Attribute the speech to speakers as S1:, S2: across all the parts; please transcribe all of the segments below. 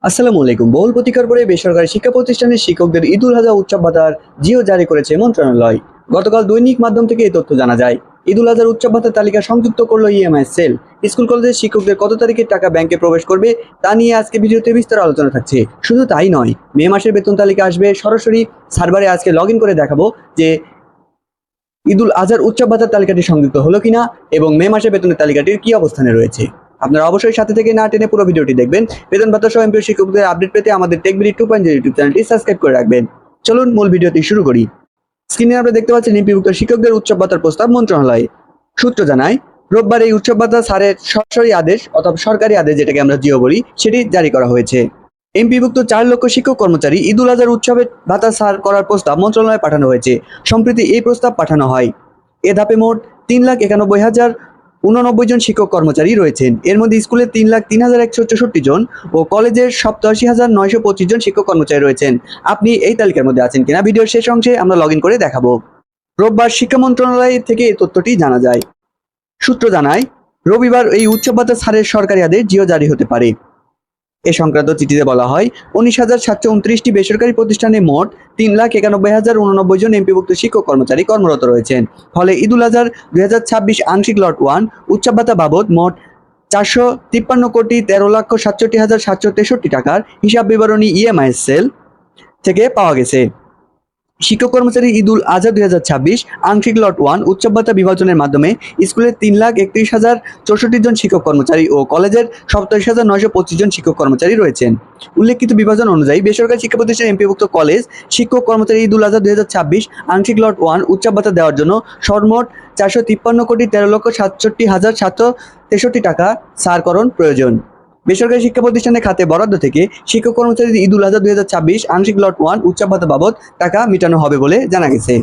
S1: আসসালামু আলাইকুম। বহুল প্রতীক্ষার পরে বেসরকারি শিক্ষা প্রতিষ্ঠানের শিক্ষকদের ঈদুল আজহা উৎসব ভাতার জিও জারি করেছে মন্ত্রণালয়। গতকাল দৈনিক মাধ্যম থেকে এই তথ্য জানা যায়। ঈদুল আজহার উৎসব ভাতার তালিকা সংযুক্ত করলো ইএমআই সেল। স্কুল কলেজের শিক্ষকদের কত তারিখে টাকা ব্যাংকে প্রবেশ করবে তা নিয়ে আজকে ভিডিওতে বিস্তার আলোচনা থাকছে। শুধু তাই নয়, মে মাসের বেতন তালিকা আসবে সরাসরি সার্ভারে। আজকে লগ ইন করে দেখাবো যে ঈদুল আজহার উৎসব ভাতার তালিকাটি সংযুক্ত হলো কিনা এবং মে মাসের বেতনের তালিকাটির কি অবস্থানে রয়েছে। আপনারা অবশ্যই সাথে থেকে না টেনে পুরো ভিডিওটি দেখবেন। বেতন ভাতা সহ এমপিও শিক্ষকদের আপডেট পেতে আমাদের টেকবিডি 2.0 ইউটিউব চ্যানেলটি সাবস্ক্রাইব করে রাখবেন। চলুন মূল ভিডিওটি শুরু করি। স্ক্রিনে আপনারা দেখতে পাচ্ছেন এমপিভুক্ত শিক্ষকদের উৎসব ভাতার প্রস্তাব মন্ত্রণালয় সূত্র জানায়, রোববার এই উৎসব ভাতা ছাড়ের সরাসরি আদেশ অথবা সরকারি আদেশ, যেটাকে আমরা জিও বলি, সেটি জারি করা হয়েছে। এমপিভুক্ত 4 লক্ষ শিক্ষক কর্মচারী ঈদুল আজহার উৎসবের ভাতা ছাড় করার প্রস্তাব মন্ত্রণালয়ে পাঠানো হয়েছে। সম্প্রতি এই প্রস্তাব পাঠানো হয়। এ ধাপে মোট 3,91,089 জন শিক্ষক কর্মচারী রয়েছেন। এর মধ্যে স্কুলে 3,03,164 জন ও কলেজের 87,925 জন শিক্ষক কর্মচারী রয়েছেন। আপনি এই তালিকার মধ্যে আছেন কিনা ভিডিওর শেষ অংশে আমরা লগ ইন করে দেখাবো। রোববার শিক্ষা মন্ত্রণালয় থেকে এই তথ্যটি জানা যায়। সূত্র জানায়, রবিবার এই উৎসব ভাতা ছাড়ের সরকারি আদেশ জিও জারি হতে পারে। এ সংক্রান্ত চিঠিতে বলা হয়, 19,729টি বেসরকারি প্রতিষ্ঠানে মোট 3,91,089 জন এমপিভুক্ত শিক্ষক কর্মচারী কর্মরত রয়েছেন। ফলে ঈদুল আজহার 2026 আংশিক লট 1 উৎসব ভাতা বাবদ মোট 453,13,67,763 টাকার হিসাব বিবরণী ইএমআই সেল থেকে পাওয়া গেছে। শিক্ষক কর্মচারী ঈদুল আজহা 2026 আংশিক লট 1 উৎসব ভাতা বিভাজনের মাধ্যমে স্কুলের 3,31,064 জন শিক্ষক কর্মচারী ও কলেজের 87,925 জন শিক্ষক কর্মচারী রয়েছেন। উল্লেখিত বিভাজন অনুযায়ী বেসরকারি শিক্ষা প্রতিষ্ঠান এমপিভুক্ত কলেজ শিক্ষক কর্মচারী ঈদুল আজহা 2026 আংশিক লট 1 উৎসব ভাতা দেওয়ার জন্য সর্বমোট 453,13,67,763 টাকা ছাড়করণ প্রয়োজন। বেসরকারি শিক্ষা প্রতিষ্ঠানের খাতে বরাদ্দ থেকে শিক্ষক কর্মচারীদের ঈদুল আজহা 2026 আংশিক লট 1 উৎসব ভাতা বাবদ টাকা মেটানো হবে বলে জানা গেছে।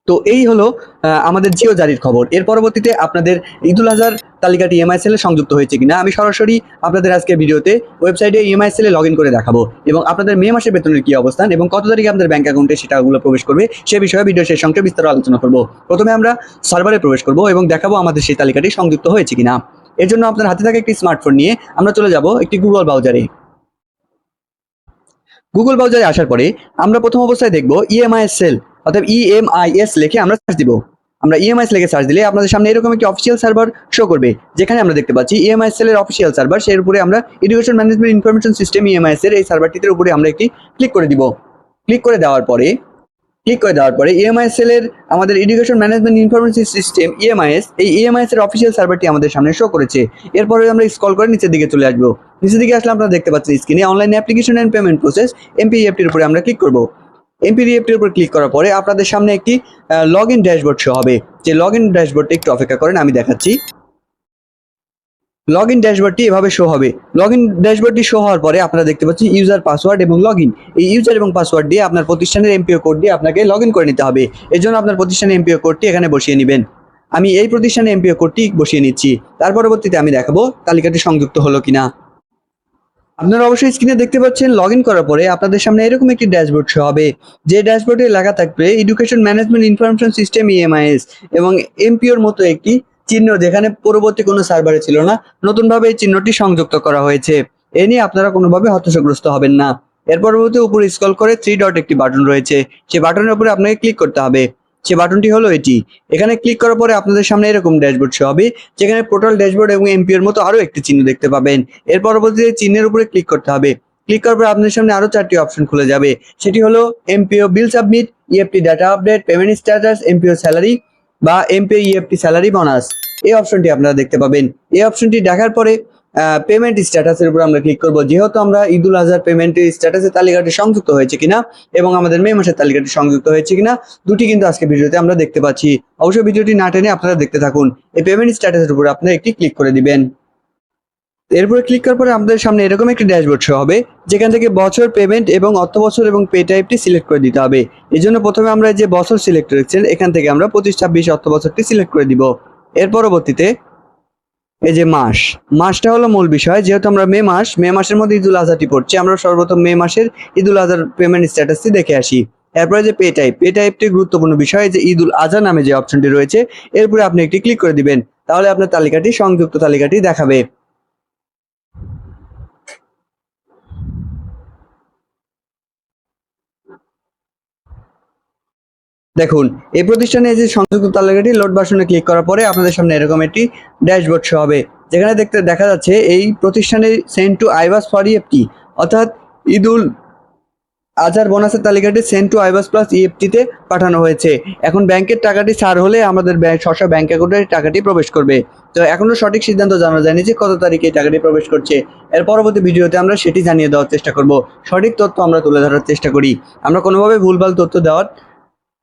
S1: তো এই হলো আমাদের জিও জারির খবর। এর পরবর্তীতে আপনাদের ঈদুল আজহার তালিকাটি ইএমআই সেলে সংযুক্ত হয়েছে কিনা আমি সরাসরি আপনাদের আজকে ভিডিওতে ওয়েবসাইটে ইএমআই সেলে লগ ইন করে দেখাবো এবং আপনাদের মে মাসের বেতনের কি অবস্থান এবং কত তারিখে আপনাদের ব্যাংক অ্যাকাউন্টে সেটাগুলো প্রবেশ করবে সে বিষয়ে ভিডিও শেষ অংশে বিস্তারিত আলোচনা করব। প্রথমে আমরা সার্ভারে প্রবেশ করব এবং দেখাবো আমাদের সেই তালিকাটি সংযুক্ত হয়েছে কিনা। এর জন্য আপনার হাতে থাকা একটি স্মার্টফোন নিয়ে আমরা চলে যাব একটি গুগল ব্রাউজারে। গুগল ব্রাউজারে আসার পরে আমরা প্রথম অবস্থায় দেখব ইএমআইএস সেল, অর্থাৎ ইএমআইএস লিখে আমরা সার্চ দিব। আমরা ইএমআইএস লিখে সার্চ দিলে আপনাদের সামনে এরকম একটি অফিসিয়াল সার্ভার শো করবে, যেখানে আমরা দেখতে পাচ্ছি ইএমআইএস সেলের অফিসিয়াল সার্ভার। সেই উপরে আমরা education management information system EMIS এর এই সার্ভারটির উপরে আমরা একটি ক্লিক করে দিব। ক্লিক করে দেওয়ার পরে ইএমআইএস সেলের আমাদের education management information system EMIS, এই ইএমআইএস এর অফিসিয়াল সার্ভারটি আমাদের সামনে শো করেছে। এরপরে আমরা স্ক্রল করে নিচের দিকে চলে আসবো। নিচের দিকে আসলে আপনারা দেখতে পাচ্ছেন স্ক্রিনে online application and payment process এমপিইএফটির উপরে আমরা ক্লিক করব। এমপিইএফটির উপর ক্লিক করার পরে আপনাদের সামনে একটি লগ ইন ড্যাশবোর্ড শো হবে। যে লগ ইন ড্যাশবোর্ডটা একটু অপেক্ষা করেন, আমি দেখাচ্ছি। লগ ইন ড্যাশবোর্ডটি এভাবে শো হবে। লগ ইন ড্যাশবোর্ডটি শো হওয়ার পরে আপনারা দেখতে পাচ্ছেন ইউজার পাসওয়ার্ড এবং লগ ইন। এই ইউজার এবং পাসওয়ার্ড দিয়ে আপনার প্রতিষ্ঠানের এমপিও কোড দিয়ে আপনাকে লগ ইন করে নিতে হবে। এর জন্য আপনার প্রতিষ্ঠানের এমপিও কোডটি এখানে বসিয়ে নেবেন। আমি এই প্রতিষ্ঠানের এমপিও কোডটি বসিয়ে নিচ্ছি। তার পরবর্তীতে আমি দেখাবো তালিকাটি সংযুক্ত হলো কিনা। আপনারা অবশ্যই স্ক্রিনে দেখতে পাচ্ছেন লগ ইন করার পরে আপনাদের সামনে এরকম একটি ড্যাশবোর্ড শো হবে, যে ড্যাশবোর্ডে লেখা থাকবে education management information system EMIS এবং এমপিওর মতো একটি চিহ্ন, যেখানে পূর্ববর্তী কোনো সার্ভারে ছিল না, নতুনভাবে এই চিহ্নটি সংযুক্ত করা হয়েছে। এ নিয়ে আপনারা কোনোভাবে হতাশাগ্রস্ত হবেন না। এর পরবর্তী উপরে স্ক্রল করে 3 ডট একটি বাটন রয়েছে, সেই বাটনের উপরে আপনাকে ক্লিক করতে হবে। সে বাটনটি হলো এটি। এখানে ক্লিক করার পরে আপনাদের সামনে এরকম ড্যাশবোর্ড শো হবে, যেখানে টোটাল ড্যাশবোর্ড এবং এমপিওর মতো আরো একটি চিহ্ন দেখতে পাবেন। এর পরবর্তীতে চিহ্নের উপরে ক্লিক করতে হবে। ক্লিক করার পরে আপনাদের সামনে আরো 4টি অপশন খুলে যাবে। সেটি হলো MPO bill submit, EFT data update, payment status, MPO salary বা এমপিও ইএফটি স্যালারি বোনাস। এই অপশনটি আপনারা দেখতে পাবেন। এই অপশনটি দেখার পরে পেমেন্ট স্ট্যাটাসের উপর আমরা ক্লিক করব, যেহেতু আমরা ঈদুল আজহার পেমেন্টের স্ট্যাটাসের তালিকাটি সংযুক্ত হয়েছে কিনা এবং আমাদের মে মাসের তালিকাটি সংযুক্ত হয়েছে কিনা দুটি কিন্তু আজকে ভিডিওতে আমরা দেখতে পাচ্ছি। অবশ্যই ভিডিওটি না টেনে আপনারা দেখতে থাকুন। এই পেমেন্ট স্ট্যাটাসের উপর আপনারা একটি ক্লিক করে দিবেন। এরপরে ক্লিক করার পরে আমাদের সামনে এরকম একটি ড্যাশবোর্ড শো হবে, যেখান থেকে বছর, পেমেন্ট এবং অর্থ বছর এবং পে টাইপটি সিলেক্ট করে দিতে হবে। এই জন্য প্রথমে আমরা যে বছর সিলেক্ট করেছেন এখান থেকে আমরা 25-26 অর্থ বছরটি সিলেক্ট করে দিব। এর পরবর্তীতে এই যে মাসটা হলো মূল বিষয়, যেহেতু আমরা মে মাসের মধ্যে ঈদুল আজহাটি পড়ছে, আমরা সর্বপ্রথম মে মাসের ঈদুল আজহার পেমেন্ট স্ট্যাটাসটি দেখে আসি। এরপরে যে পে টাইপটি গুরুত্বপূর্ণ বিষয়, যে ঈদুল আজহা নামে যে অপশনটি রয়েছে এরপরে আপনি একটি ক্লিক করে দিবেন, তাহলে আপনার তালিকাটি সংযুক্ত তালিকাটি দেখাবে। দেখুন এই প্রতিষ্ঠানে এই যে সংযুক্ত তালিকাটি লোড বাটনে ক্লিক করার পরে আপনাদের সামনে এরকম একটি ড্যাশবোর্ড শো হবে, যেখানে দেখা যাচ্ছে এই প্রতিষ্ঠানের সেন্ড টু আইবাস ফর ইএফটি, অর্থাৎ ঈদুল আজহার বোনাসের তালিকাটি সেন্ড টু আইবাস প্লাস ইএফটিতে পাঠানো হয়েছে। এখন ব্যাংকের টাকাটি ছাড় হলে আমাদের স্ব ব্যাংক অ্যাকাউন্টে টাকাটি প্রবেশ করবে। তো এখনও সঠিক সিদ্ধান্ত জানা যায়নি যে কত তারিখে এই টাকাটি প্রবেশ করছে। এর পরবর্তী ভিডিওতে আমরা সেটি জানিয়ে দেওয়ার চেষ্টা করব। সঠিক তথ্য আমরা তুলে ধরার চেষ্টা করি, আমরা কোনোভাবে ভুলভাল তথ্য দেওয়ার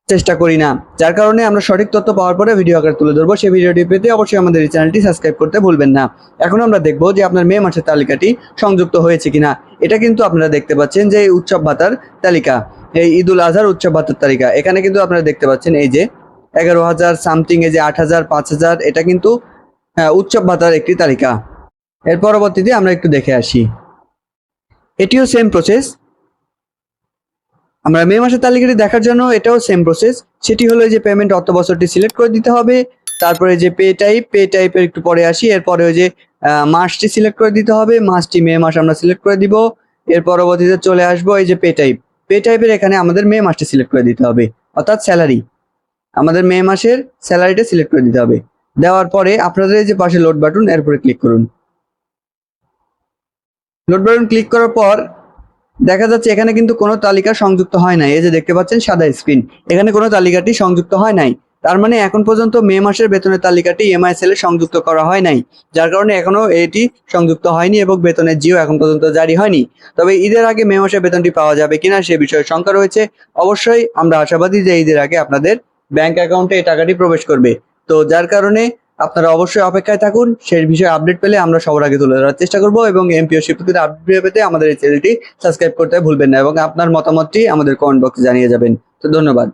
S1: চেষ্টা করি না, যার কারণে আমরা সঠিক তথ্য পাওয়ার পরে ভিডিও আকারে তুলে ধরবো। সেই ভিডিওটি পেতে অবশ্যই আমাদের এই চ্যানেলটি সাবস্ক্রাইব করতে ভুলবেন না। এখন আমরা দেখবো যে আপনার মে মাসের তালিকাটি সংযুক্ত হয়েছে কিনা। এটা কিন্তু আপনারা দেখতে পাচ্ছেন যে এই উৎসব ভাতার তালিকা, এই ঈদুল আজহার উৎসব ভাতার তালিকা। এখানে কিন্তু আপনারা দেখতে পাচ্ছেন এই যে 11,000 সামথিং, এই যে 8,000, 5,000, এটা কিন্তু উৎসব ভাতার একটি তালিকা। এর পরবর্তীতে আমরা একটু দেখে আসি, এটিও সেম প্রসেস। আমরা মে মাসের তালিকাটি দেখার জন্য এটাও সেম প্রসেস। সেটি হলো যে পেমেন্ট অর্থ বছরটি সিলেক্ট করে দিতে হবে, তারপরে যে পে টাইপের একটু পরে আসি, এরপরে ওই যে মাসটি সিলেক্ট করে দিতে হবে, মাসটি মে মাস আমরা সিলেক্ট করে দিব। এর পরবর্তীতে চলে আসবো এই যে পে টাইপের এখানে আমাদের মে মাসটি সিলেক্ট করে দিতে হবে, অর্থাৎ স্যালারি, আমাদের মে মাসের স্যালারিটা সিলেক্ট করে দিতে হবে। দেওয়ার পরে আপনাদের এই যে পাশে লোড বাটন, এরপরে ক্লিক করুন। লোড বাটন ক্লিক করার পর দেখা যাচ্ছে এখানে কিন্তু কোনো তালিকা সংযুক্ত হয় নাই। এই যে দেখতে পাচ্ছেন সাদা স্ক্রিন, এখানে কোনো তালিকাটি সংযুক্ত হয় নাই। তার মানে এখন পর্যন্ত মে মাসের বেতনের তালিকাটি এমআইএসএল এ সংযুক্ত করা হয় নাই, যার কারণে এখনো এটি সংযুক্ত হয়নি এবং বেতনের জিও এখন পর্যন্ত জারি হয়নি। তবে ঈদের আগে মে মাসের বেতনটি পাওয়া যাবে কিনা সে বিষয়ে শঙ্কা রয়েছে। অবশ্যই আমরা আশাবাদী যে ঈদের আগে আপনাদের ব্যাংক অ্যাকাউন্টে এই টাকাটি প্রবেশ করবে। তো যার কারণে আপনারা অবশ্যই অপেক্ষায় থাকুন। সেই বিষয়ে আপডেট পেলে আমরা সবার আগে তুলে ধরার চেষ্টা করব, এবং এমপিও শিক্ষকদের আপডেট পেতে আমাদের এই চ্যানেলটি সাবস্ক্রাইব করতে ভুলবেন না, এবং আপনার মতামতটি আমাদের কমেন্ট বক্সে জানিয়ে যাবেন। তো ধন্যবাদ।